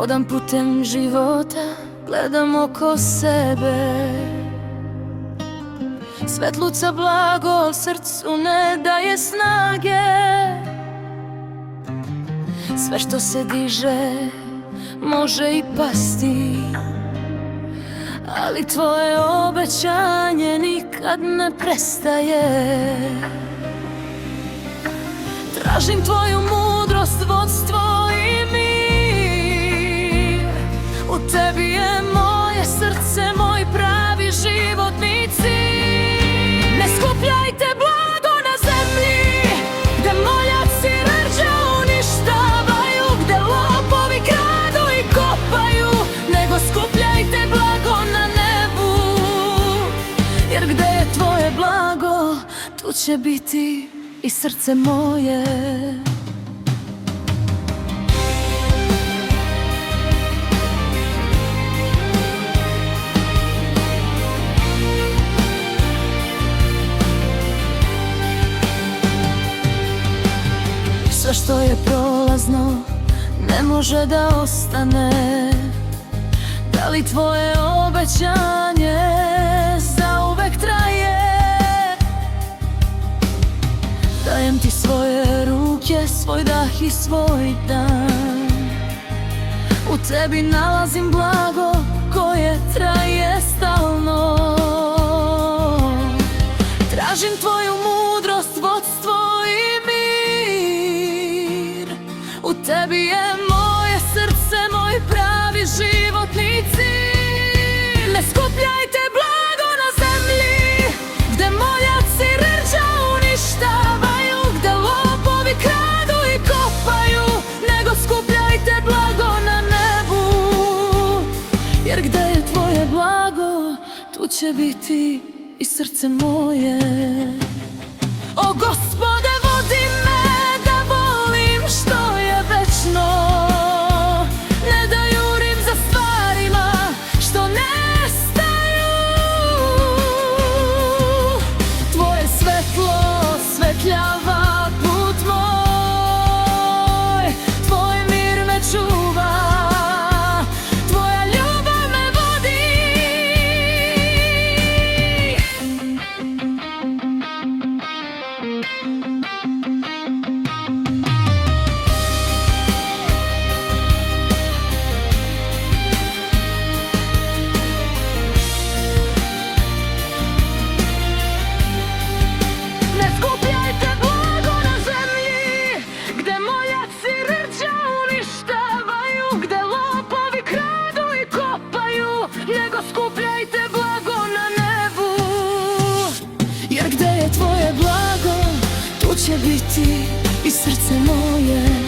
Hodam putem života, gledam oko sebe. Svetluca blago srcu ne daje snage. Sve što se diže može i pasti, ali tvoje obećanje nikad ne prestaje. Tražim tvoju mudrost, vodstvo i mir. U tebi je moje srce, moj pravi životni cilj. Ne skupljajte blago na zemlji, gde moljaci rđe uništavaju, gde lopovi kradu i kopaju, nego skupljajte blago na nebu. Jer gde je tvoje blago, tu će biti i srce moje. Sve što je prolazno ne može da ostane. Da li tvoje obećanje zauvek traje? Dajem ti svoje ruke, svoj dah i svoj dan. U tebi nalazim blago koje traje stalno. Tražim tvoju mudrost, vodstvo i mir. U tebi je moje srce, moj pravi životni cilj. Ne skupljajte blago na zemlji, gde moljaci rđa uništavaju, gde lopovi kradu i kopaju, nego skupljajte blago na nebu. Jer gde je tvoje blago, tu će biti i srce moje. O Gospode, vodi me da volim što je večno, ne da jurim za stvarima što nestaju. Tvoje svetlo osvetljava put moj, tvoj mir me čuva, tvoja ljubav me vodi. Ne skupljajte blago na zemlji, gde moljaci rđa uništavaju, gde lopovi kradu i kopaju, nego skupljajte blago na nebu. Jer gde je tvoje blago, tu će biti i srce moje.